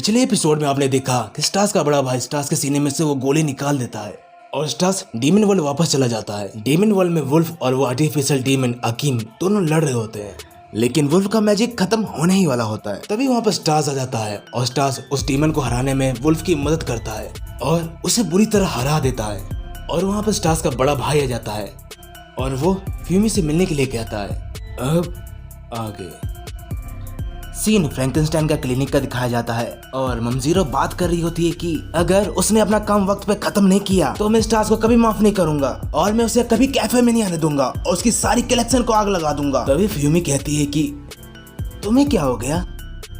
पिछले एपिसोड में आपने देखा कि स्टार्स का बड़ा भाई स्टार्स के सीने में से वो गोली निकाल देता है और स्टार्स डीमन वर्ल्ड वापस चला जाता है। डीमन वर्ल्ड में वुल्फ और वो आर्टिफिशियल डीमन अकीम दोनों लड़ रहे होते हैं, लेकिन वुल्फ का मैजिक खत्म होने ही वाला होता है। तभी वहाँ पर स्टार्स आ जाता है और स्टार्स उस डीमन को हराने में वुल्फ की मदद करता है और उसे बुरी तरह हरा देता है। और वहाँ पर स्टार्स का बड़ा भाई आ जाता है और वो फ्यूमी से मिलने के लिए कहता है। अब आगे सीन फ्रैंकनस्टाइन का क्लिनिक का दिखाया जाता है और ममजीरो बात कर रही होती है कि अगर उसने अपना काम वक्त पे खत्म नहीं किया तो मैं स्टार्स को कभी माफ नहीं करूंगा और मैं उसे कभी कैफे में नहीं आने दूंगा और उसकी सारी कलेक्शन को आग लगा दूंगा। तभी फ्यूमी कहती है कि तुम्हें क्या हो गया,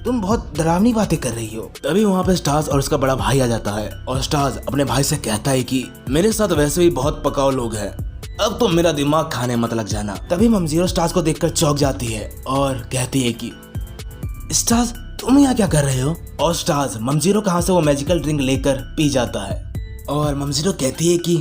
तुम बहुत डरावनी बातें कर रही हो। तभी वहाँ पे स्टार्स और उसका बड़ा भाई आ जाता है और स्टार्स अपने भाई से कहता है कि मेरे साथ वैसे भी बहुत पकाऊ लोग हैं, अब तो मेरा दिमाग खाने मत लग जाना। तभी ममजीरो स्टार्स को देखकर चौंक जाती है और कहती है कि स्टार्स तुम यहाँ क्या कर रहे हो। और स्टार्स ममजीरो कहाँ से वो मैजिकल ड्रिंक लेकर पी जाता है और ममजीरो कहती है कि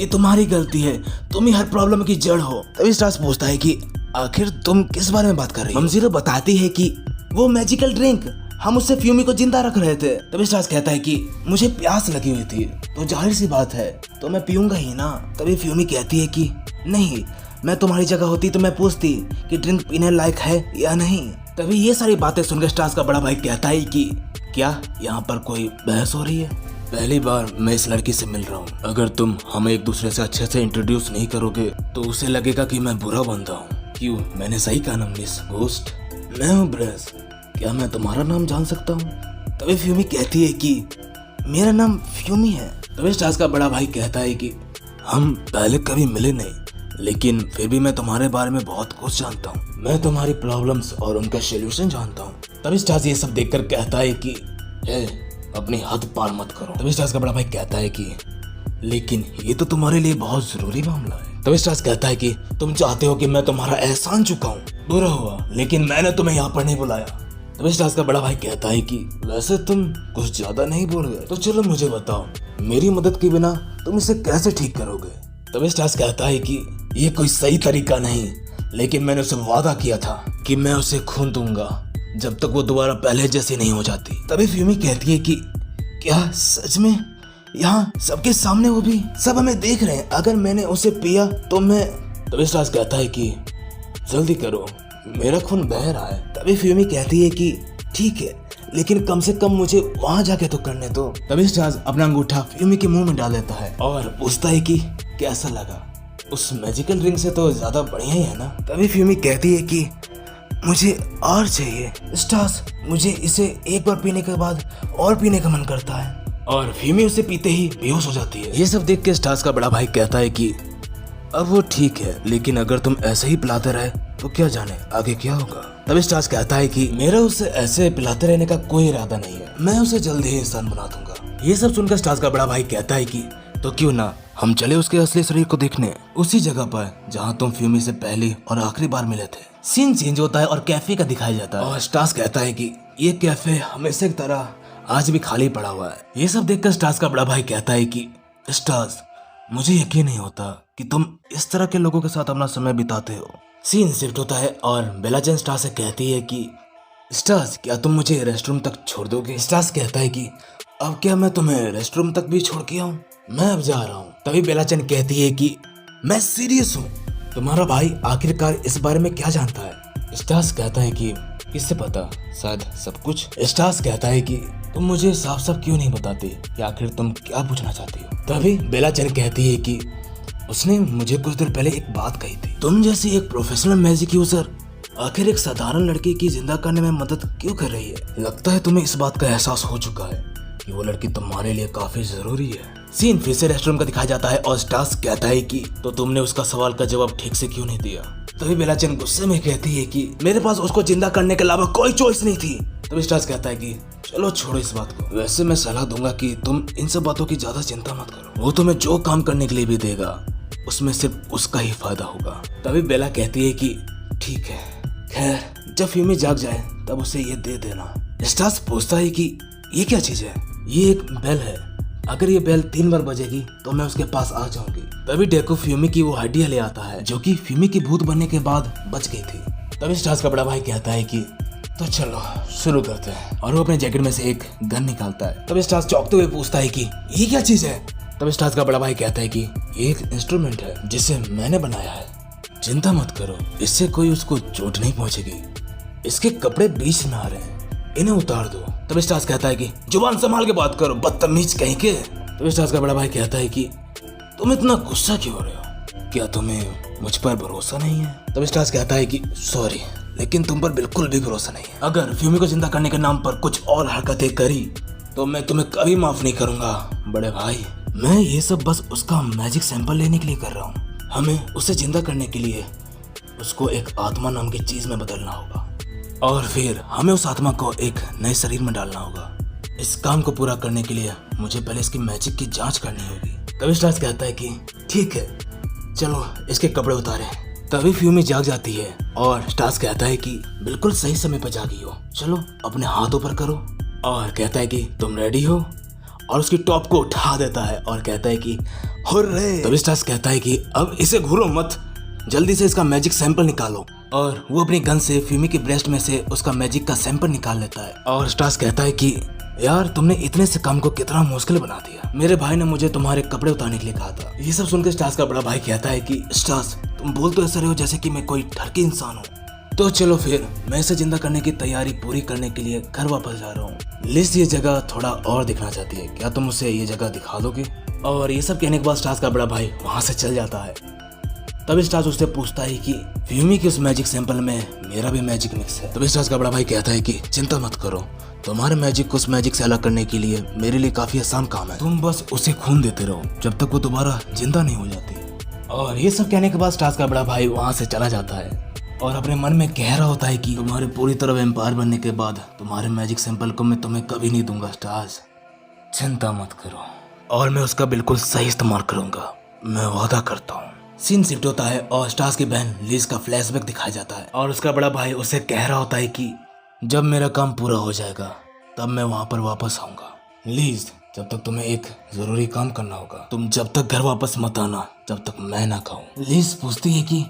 ये तुम्हारी गलती है, तुम ही हर प्रॉब्लम की जड़ हो। तभी स्टार्स पूछता है कि आखिर तुम किस बारे में बात कर रही हो। ममजीरो बताती है कि वो मैजिकल ड्रिंक हम उससे फ्यूमी को जिंदा रख रहे थे। तभी स्टार्स कहता है कि मुझे प्यास लगी हुई थी तो जाहिर सी बात है तो मैं पीऊंगा ही ना। तभी फ्यूमी कहती है कि नहीं, मैं तुम्हारी जगह होती तो मैं पूछती कि ड्रिंक पीने लायक है या नहीं। तभी ये सारी बातें सुनकर स्टार्स का बड़ा भाई कहता है कि क्या यहाँ पर कोई बहस हो रही है। पहली बार मैं इस लड़की से मिल रहा हूँ, अगर तुम हमें एक दूसरे से अच्छे से इंट्रोड्यूस नहीं करोगे तो उसे लगेगा कि मैं बुरा बंदा हूँ। क्यों, मैंने सही कहा ना मिस होस्ट? मैं हूँ ब्रेस, क्या मैं तुम्हारा नाम जान सकता हूँ? तभी फ्यूमी कहती है कि मेरा नाम फ्यूमी है। तभी स्टार्स का बड़ा भाई कहता है कि हम पहले कभी मिले नहीं, लेकिन फिर भी मैं तुम्हारे बारे में बहुत कुछ जानता हूँ। मैं तुम्हारी प्रॉब्लम्स और उनका सोल्यूशन जानता हूँ। तभी स्टार्स ये सब देखकर कहता है कि अपनी हद पार मत करो। तभी स्टार्स का बड़ा भाई कहता है कि लेकिन ये तो तुम्हारे लिए बहुत जरूरी मामला है। तभी स्टार्स कहता है कि तुम चाहते हो कि मैं तुम्हारा एहसान चुकाऊं, बुरा हुआ, लेकिन मैंने तुम्हें यहाँ पर नहीं बुलाया। तभी स्टार्स का बड़ा भाई कहता है कि वैसे तुम कुछ ज्यादा नहीं बोल गए, तो चलो मुझे बताओ मेरी मदद के बिना तुम इसे कैसे ठीक करोगे। तभी स्टार्स कहता है कि ये कोई सही तरीका नहीं, लेकिन मैंने उसे वादा किया था कि मैं उसे खून दूंगा जब तक वो दोबारा पहले जैसी नहीं हो जाती। तभी फ्यूमी कहती है कि क्या सच में, यहाँ सबके सामने वो भी सब हमें देख रहे हैं, अगर मैंने उसे पिया तो मैं। तभी स्टार्स कहता है कि जल्दी करो, मेरा खून बह रहा है। तभी फ्यूमी कहती है कि ठीक है, लेकिन कम से कम मुझे वहाँ जाके तो करने दो। तभी स्टार्स अपना अंगूठा फ्यूमी के मुंह में डाल देता है और पूछता है कि कैसा लगा, उस मैजिकल ड्रिंक से तो ज्यादा बढ़िया ही है ना। तभी फ्यूमी कहती है कि मुझे और चाहिए स्टार्स, मुझे इसे एक बार पीने के बाद और पीने का मन करता है। और फ्यूमी उसे पीते ही बेहोश हो जाती है। ये सब देख के स्टार्स का बड़ा भाई कहता है कि अब वो ठीक है, लेकिन अगर तुम ऐसे ही पिलाते रहे तो क्या जाने आगे क्या होगा। तभी स्टार्स कहता है कि मेरा उसे ऐसे पिलाते रहने का कोई इरादा नहीं है, मैं उसे जल्दी ही इंसान बना दूंगा। ये सब सुनकर स्टार्स का बड़ा भाई कहता है कि तो क्यों ना हम चले उसके असली शरीर को देखने, उसी जगह पर जहाँ तुम फ्यूमी से पहली और आखिरी बार मिले थे। सीन चेंज होता है और कैफे का दिखाया जाता है और स्टार्स कहता है कि ये कैफे हमेशा की तरह आज भी खाली पड़ा हुआ है। ये सब देखकर स्टार्स का बड़ा भाई कहता है कि स्टार्स, मुझे यकीन नहीं होता कि तुम इस तरह के लोगों के साथ अपना समय बिताते हो। सीन शिफ्ट होता है और बेलाचन स्टार्स से कहती है कि स्टार्स, क्या तुम मुझे रेस्टरूम तक छोड़ दोगे। स्टार्स कहता है कि अब क्या मैं तुम्हें रेस्टरूम तक भी छोड़ के आऊं, मैं अब जा रहा हूँ। तभी बेलाचन कहती है कि मैं सीरियस हूँ, तुम्हारा भाई आखिरकार इस बारे में क्या जानता है। स्टार्स कहता है कि किससे पता, शायद सब कुछ। स्टार्स कहता है कि तुम मुझे साफ साफ क्यों नहीं बताते कि आखिर तुम क्या पूछना चाहती हो। तभी बेलाचन कहती है कि उसने मुझे कुछ देर पहले एक बात कही थी, तुम जैसी एक प्रोफेशनल मैजिक यूजर आखिर एक साधारण लड़की की जिंदा करने में मदद क्यों कर रही है। लगता है तुम्हें इस बात का एहसास हो चुका है कि वो लड़की तुम्हारे लिए काफी जरूरी है। सीन फिर से रेस्टोरेंट का दिखाया जाता है और स्टार्स कहता है कि तो तुमने उसका सवाल का जवाब ठीक से क्यों नहीं दिया। तभी बेलाचन गुस्से में कहती है कि मेरे पास उसको जिंदा करने के अलावा कोई चॉइस नहीं थी। तभी स्टार्स कहता है कि चलो छोड़ो इस बात को, वैसे मैं सलाह दूंगा कि तुम इन सब बातों की ज्यादा चिंता मत करो, वो तुम्हें जो काम करने के लिए भी देगा उसमें सिर्फ उसका ही फायदा होगा। तभी बेला कहती है कि ठीक है, खैर जब फ्यूमी जाग जाए तब उसे ये दे देना। स्टार्स पूछता है कि ये क्या चीज है। ये एक बेल है, अगर ये बेल 3 बार बजेगी तो मैं उसके पास आ जाऊंगी। तभी डेको फ्यूमी की वो हड्डियां ले आता है जो कि फ्यूमी की भूत बनने के बाद बच गई थी। तभी स्टार्स का बड़ा भाई कहता है कि तो चलो शुरू करते हैं। और वो अपने जैकेट में से एक गन निकालता है। तब स्टार्स चौंकते हुए पूछता है कि ये क्या चीज है। तब स्टार्स का बड़ा भाई कहता है कि ये एक इंस्ट्रूमेंट है जिसे मैंने बनाया है, चिंता मत करो, इससे कोई उसको चोट नहीं पहुंचेगी। इसके कपड़े बीच में आ रहे हैं, इन्हें उतार दो। तब स्टार्स कहता है कि जुबान संभाल के बात करो, बदतमीज कहीं के। तब स्टार्स का बड़ा भाई कहता है कि तुम इतना गुस्सा क्यों हो रहे हो, क्या तुम्हें मुझ पर भरोसा नहीं है। तब स्टार्स कहता है कि सॉरी, लेकिन तुम पर बिल्कुल भी भरोसा नहीं है। अगर फ्यूमी को जिंदा करने के नाम पर कुछ और हरकतें करी तो मैं तुम्हें कभी माफ नहीं करूंगा बड़े भाई। मैं ये सब बस उसका मैजिक सैंपल लेने के लिए कर रहा हूँ। हमें उसे जिंदा करने के लिए उसको एक आत्मा नाम की चीज में बदलना होगा और फिर हमें उस आत्मा को एक नए शरीर में डालना होगा। इस काम को पूरा करने के लिए मुझे पहले इसकी मैजिक की जांच करनी होगी। तभी स्टार्स कहता है कि ठीक है, चलो इसके कपड़े उतारे। तभी फ्यूमी जाग जाती है और स्टार्स कहता है कि बिल्कुल सही समय पर जागी हो, चलो अपने हाथ ऊपर करो। और कहता है कि तुम रेडी हो, और उसकी टॉप को उठा देता है और कहता है कि हुर्रे। तभी स्टार्स कहता है कि अब इसे घूरो मत, जल्दी से इसका मैजिक सैंपल निकालो। और वो अपनी गन से फ्यूमी के ब्रेस्ट में से उसका मैजिक का सैंपल निकाल लेता है। और स्टार्स कहता है कि यार तुमने इतने से काम को कितना मुश्किल बना दिया, मेरे भाई ने मुझे तुम्हारे कपड़े उतारने के लिए कहा था। ये सब सुनकर स्टार्स का बड़ा भाई कहता है कि स्टार्स तुम बोल तो ऐसा रहे हो जैसे कि मैं कोई ठरकी इंसान हूँ। तो चलो फिर मैं इसे जिंदा करने की तैयारी पूरी करने के लिए घर वापस जा रहा हूँ। लिस ये जगह थोड़ा और दिखना चाहती है, क्या तुम उसे ये जगह दिखा दोगे। और ये सब कहने के बाद स्टार्स का बड़ा भाई वहाँ से चल जाता है। तभी स्टार्स उससे पूछता है कि फ्यूमी के उस मैजिक सैंपल में मेरा भी मैजिक मिक्स है। तभी स्टार्स का बड़ा भाई कहता है कि चिंता मत करो, तुम्हारे मैजिक को उस मैजिक से अलग करने के लिए मेरे लिए काफी आसान काम है, तुम बस उसे खून देते रहो जब तक वो दोबारा जिंदा नहीं हो जाती। और ये सब कहने के बाद स्टार्स का बड़ा भाई वहाँ से चला जाता है और अपने मन में कह रहा होता है कि तुम्हारे पूरी तरह एम्पायर बनने के बाद तुम्हारे मैजिक सैंपल को मैं तुम्हें कभी नहीं दूंगा स्टार्स, चिंता मत करो, और मैं उसका बिल्कुल सही इस्तेमाल करूंगा, मैं वादा करता हूँ। सीन शिफ्ट होता है और स्टार्स की बहन लिज का फ्लैशबैक दिखाया जाता है और उसका बड़ा भाई उसे कह रहा होता है कि जब मेरा काम पूरा हो जाएगा तब मैं वहाँ पर वापस आऊंगा। लिज, जब तक तुम्हें एक जरूरी काम करना होगा, तुम जब तक घर वापस मत आना जब तक मैं ना खाऊं। लिज पूछती है कि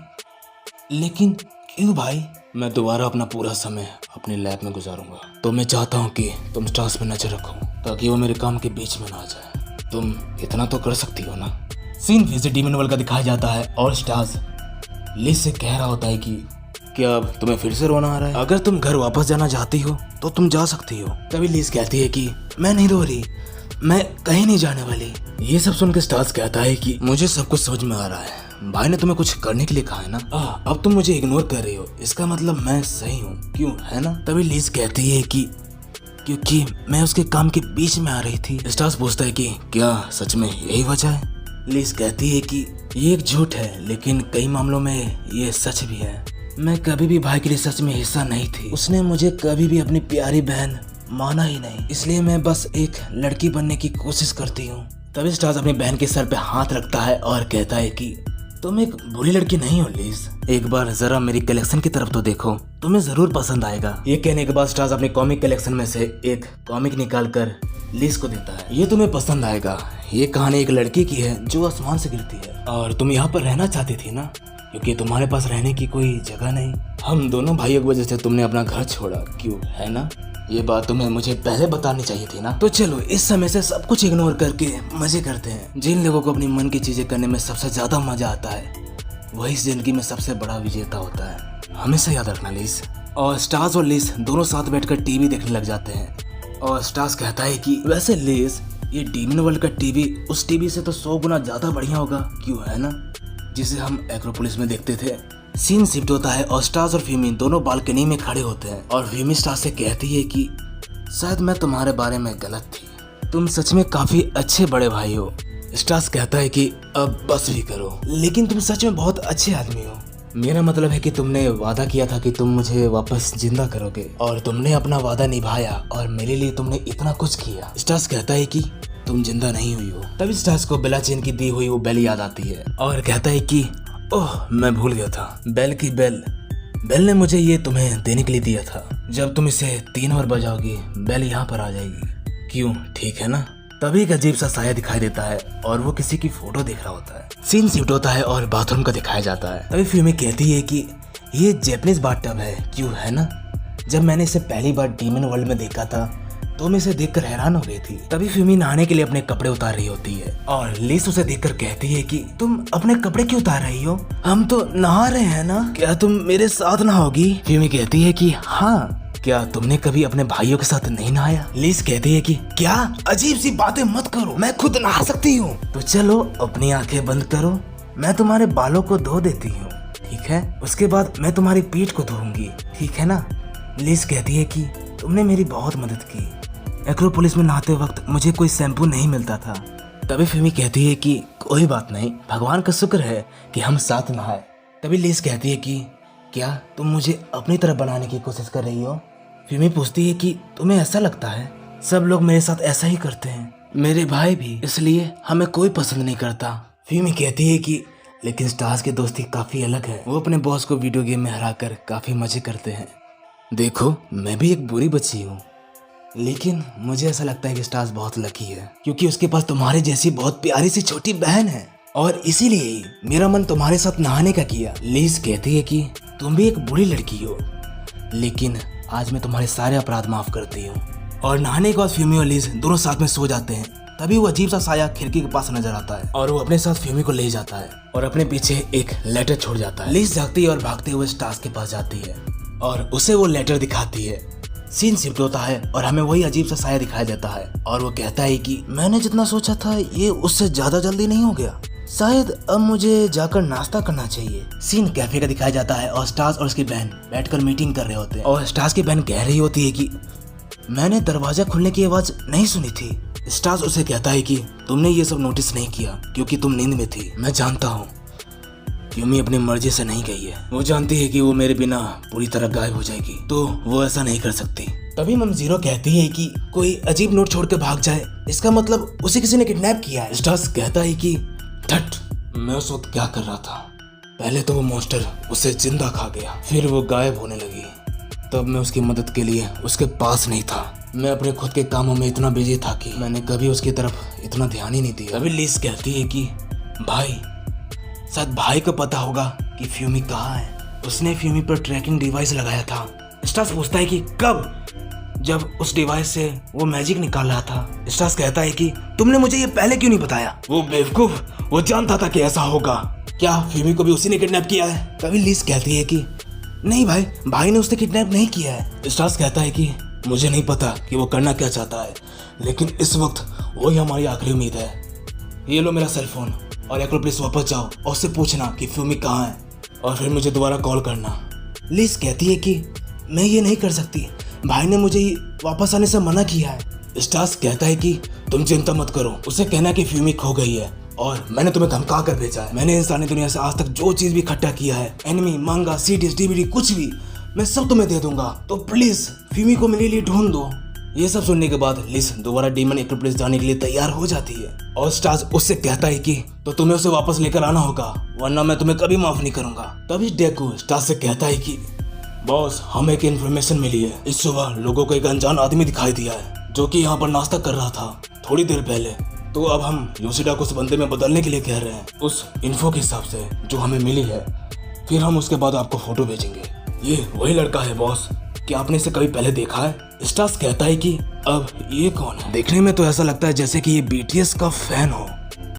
लेकिन क्यों भाई। मैं दोबारा अपना पूरा समय अपनी लैब में गुजारूंगा, तो मैं चाहता हूँ कि तुम स्टार्स पे नजर रखो ताकि वो मेरे काम के बीच में ना आ जाए। तुम इतना तो कर सकती हो ना। सीन फिर से डीमन वर्ल्ड का दिखाया जाता है और स्टार्स लिज से कह रहा होता है कि क्या अब तुम्हें फिर से रोना आ रहा है, अगर तुम घर वापस जाना चाहती हो तो तुम जा सकती हो। तभी लिज कहती है कि मैं नहीं रो रही, मैं कहीं नहीं जाने वाली। ये सब सुनकर स्टार्स कहता है कि मुझे सब कुछ समझ में आ रहा है, भाई ने तुम्हें कुछ करने के लिए कहा है ना। अब तुम मुझे इग्नोर कर रही हो, इसका मतलब मैं सही हूँ, क्यों है ना। तभी लिज कहती है कि क्योंकि मैं उसके काम के बीच में आ रही थी। स्टार्स पूछता है कि क्या सच में यही वजह है। लिज कहती है कि ये एक झूठ है, लेकिन कई मामलों में ये सच भी है। मैं कभी भी भाई के लिए सच में हिस्सा नहीं थी, उसने मुझे कभी भी अपनी प्यारी बहन माना ही नहीं, इसलिए मैं बस एक लड़की बनने की कोशिश करती हूँ। तभी स्टार्स अपनी बहन के सर पे हाथ रखता है और कहता है कि तुम एक बुरी लड़की नहीं हो लिज, एक बार जरा मेरी कलेक्शन की तरफ तो देखो, तुम्हें जरूर पसंद आएगा। ये कहने के बाद स्टार्स अपने कॉमिक कलेक्शन में से एक कॉमिक निकाल कर लिज को देता है। ये तुम्हें पसंद आएगा, ये कहानी एक लड़की की है जो आसमान से गिरती है और तुम यहाँ पर रहना चाहती थी ना, क्योंकि तुम्हारे पास रहने की कोई जगह नहीं। हम दोनों भाइयों की वजह से तुमने अपना घर छोड़ा, क्यों है ना। ये बात तुम्हें मुझे पहले बतानी चाहिए थी ना। तो चलो इस समय से सब कुछ इग्नोर करके मजे करते हैं। जिन लोगों को अपनी मन की चीजें करने में सबसे ज्यादा मजा आता है वही इस जिंदगी में सबसे बड़ा विजेता होता है, हमेशा याद रखना लिज। और स्टार्स और लिज दोनों साथ बैठकर टीवी देखने लग जाते हैं और स्टार्स कहता है कि वैसे लिज, ये डीमन वर्ल्ड का टीवी उस टीवी से तो 100 गुना ज्यादा बढ़िया होगा, क्यों है ना, जिसे हम एक्रोपोलिस में देखते थे। सीन शिफ्ट होता है और स्टार्स और फ्यूमी दोनों बालकनी में खड़े होते हैं और फ्यूमी स्टार्स से कहती है कि शायद मैं तुम्हारे बारे में गलत थी, तुम सच में काफी अच्छे बड़े भाई हो। स्टार्स कहता है कि अब बस भी करो, लेकिन तुम सच में बहुत अच्छे आदमी हो। मेरा मतलब है कि तुमने वादा किया था कि तुम मुझे वापस जिंदा करोगे और तुमने अपना वादा निभाया और मेरे लिए तुमने इतना कुछ किया। स्टार्स कहता है कि तुम जिंदा नहीं हुई हो। तभी स्टार्स को बेला चेन की दी हुई वो बेल याद आती है और कहता है कि ओह मैं भूल गया था, बेल की बेल ने मुझे ये तुम्हें देने के लिए दिया था। जब तुम इसे 3 बार बजाओगी बेल यहाँ पर आ जाएगी, क्यों ठीक है ना। तभी एक अजीब सा साया दिखाई देता है और वो किसी की फोटो देख रहा होता है। सीन शिफ्ट होता है और बाथरूम का दिखाया जाता है। तभी फ्यूमी कहती है कि ये जैपनीज बाथटब है, क्यों है ना। जब मैंने इसे पहली बार डीमन वर्ल्ड में देखा था तो मैं इसे देखकर हैरान हो गई थी। तभी फ्यूमी नहाने के लिए अपने कपड़े उतार रही होती है और लिस उसे देखकर कहती है कि तुम अपने कपड़े क्यों उतार रही हो? हम तो नहा रहे हैं ना, क्या तुम मेरे साथ नहाओगी? फ्यूमी कहती है कि हाँ, क्या तुमने कभी अपने भाइयों के साथ नहीं नहाया? लिस कहती है कि क्या अजीब सी बातें मत करो, मैं खुद नहा सकती हूँ। तो चलो अपनी आंखें बंद करो, मैं तुम्हारे बालों को धो देती हूँ, ठीक है? उसके बाद मैं तुम्हारी पीठ को धोऊंगी, ठीक है ना? लिस कहती है कि तुमने मेरी बहुत मदद की। एक्रोपोलिस में नहाते वक्त मुझे कोई शैम्पू नहीं मिलता था। तभी फ्यूमी कहती है कि कोई बात नहीं, भगवान का शुक्र है कि हम साथ नहाए। तभी लिस कहती है कि क्या तुम मुझे अपनी तरह बनाने की कोशिश कर रही हो? फ्यूमी पूछती है कि तुम्हें ऐसा लगता है? सब लोग मेरे साथ ऐसा ही करते हैं, मेरे भाई भी, इसलिए हमें कोई पसंद नहीं करता। फ्यूमी कहती है कि लेकिन स्टार्स की दोस्ती काफी अलग है, वो अपने बॉस को वीडियो गेम में हराकर काफी मजे करते हैं। देखो, मैं भी एक बुरी बच्ची हूँ, लेकिन मुझे ऐसा लगता है कि स्टार्स बहुत लकी है क्योंकि उसके पास तुम्हारे जैसी बहुत प्यारी सी छोटी बहन है और इसीलिए ही मेरा मन तुम्हारे साथ नहाने का किया। लिस कहती है कि तुम भी एक बुरी लड़की हो, लेकिन आज मैं तुम्हारे सारे अपराध माफ करती हूँ। और नहाने के बाद फ्यूमी और लिस दोनों साथ में सो जाते हैं। तभी वो अजीब सा साया खिड़की के पास नजर आता है और वो अपने साथ फ्यूमी को ले जाता है और अपने पीछे एक लेटर छोड़ जाता है। लिस जागती है और भागते हुए स्टार्स के पास जाती है और उसे वो लेटर दिखाती है। सीन शिफ्ट होता है और हमें वही अजीब सा साया दिखाया जाता है और वो कहता है कि मैंने जितना सोचा था ये उससे ज्यादा जल्दी नहीं हो गया, शायद अब मुझे जाकर नाश्ता करना चाहिए। सीन कैफे का दिखाया जाता है और स्टार्स और उसकी बहन बैठकर मीटिंग कर रहे होते हैं और स्टार्स की बहन कह रही होती है कि मैंने दरवाजा खुलने की आवाज नहीं सुनी थी। स्टार्स उसे कहता है कि तुमने ये सब नोटिस नहीं किया क्योंकि तुम नींद में थी, मैं जानता हूँ। फ्यूमी अपनी मर्जी से नहीं गई है, वो जानती है कि वो मेरे बिना पूरी तरह गायब हो जाएगी, तो वो ऐसा नहीं कर सकती। तभी मम जीरो कहती है कि कोई अजीब नोट छोड़ के भाग जाए, इसका मतलब उसे किसी ने किडनैप किया है। स्टार्स कहता है कि ठट, मैं उस वक्त क्या कर रहा था? पहले तो वो मॉन्स्टर उसे जिंदा खा गया, फिर वो गायब होने लगी, तब मैं उसकी मदद के लिए उसके पास नहीं था। मैं अपने खुद के कामों में इतना बिजी था कि मैंने कभी उसकी तरफ इतना ध्यान ही नहीं दिया। तभी लिस कहती है कि भाई, शायद भाई को पता होगा कि फ्यूमी कहाँ है, उसने फ्यूमी पर ट्रैकिंग डिवाइस लगाया था। स्टार्स पूछता है कि कब? जब उस डिवाइस से वो मैजिक निकाल रहा था। स्टार्स कहता है कि तुमने मुझे ये पहले क्यों नहीं बताया? वो बेवकूफ, वो जानता था कि ऐसा होगा। क्या फ्यूमी को भी उसी ने किडनैप किया है? तभी लिस कहती है कि नहीं भाई ने उसे किडनैप नहीं किया है। स्टार्स कहता है कि मुझे नहीं पता कि वो करना क्या चाहता है, लेकिन इस वक्त वही हमारी आखिरी उम्मीद है। ये लो मेरा सेल फोन और एक्रोपोलिस वापस जाओ और उससे पूछना कि फ्यूमी कहाँ है और फिर मुझे दोबारा कॉल करना। लिस कहती है कि मैं ये नहीं कर सकती, भाई ने मुझे वापस आने से मना किया है। स्टार्स कहता है कि तुम चिंता मत करो, उसे कहना कि फ्यूमी खो गई है और मैंने तुम्हें धमका कर भेजा है। मैंने इंसानी दुनिया से आज तक जो चीज भी इकट्ठा किया है, एनिमी, मांगा, सीडीज, डीवीडी, कुछ भी, मैं सब तुम्हें दे दूंगा, तो प्लीज फ्यूमी को मेरे लिए ढूंढ दो। ये सब सुनने के बाद लिस दोबारा डीमन एक्रोपोलिस जाने के लिए तैयार हो जाती है और स्टार्स उससे कहता है कि तो तुम्हें उसे वापस लेकर आना होगा, वरना मैं तुम्हें कभी माफ नहीं करूंगा। तभी डेकू स्टार्स से कहता है कि बॉस, हमें एक इन्फॉर्मेशन मिली है, इस सुबह लोगों को एक अनजान आदमी दिखाई दिया है जो कि यहाँ पर नाश्ता कर रहा था थोड़ी देर पहले। तो अब हम योशिडा को उस बंदे में बदलने के लिए कह रहे हैं, उस इन्फो के हिसाब से जो हमें मिली है। फिर हम उसके बाद आपको फोटो भेजेंगे। ये वही लड़का है बॉस, क्या आपने इसे कभी पहले देखा है? स्टार्स कहता है कि अब ये कौन है? देखने में तो ऐसा लगता है जैसे कि ये बीटीएस का फैन हो।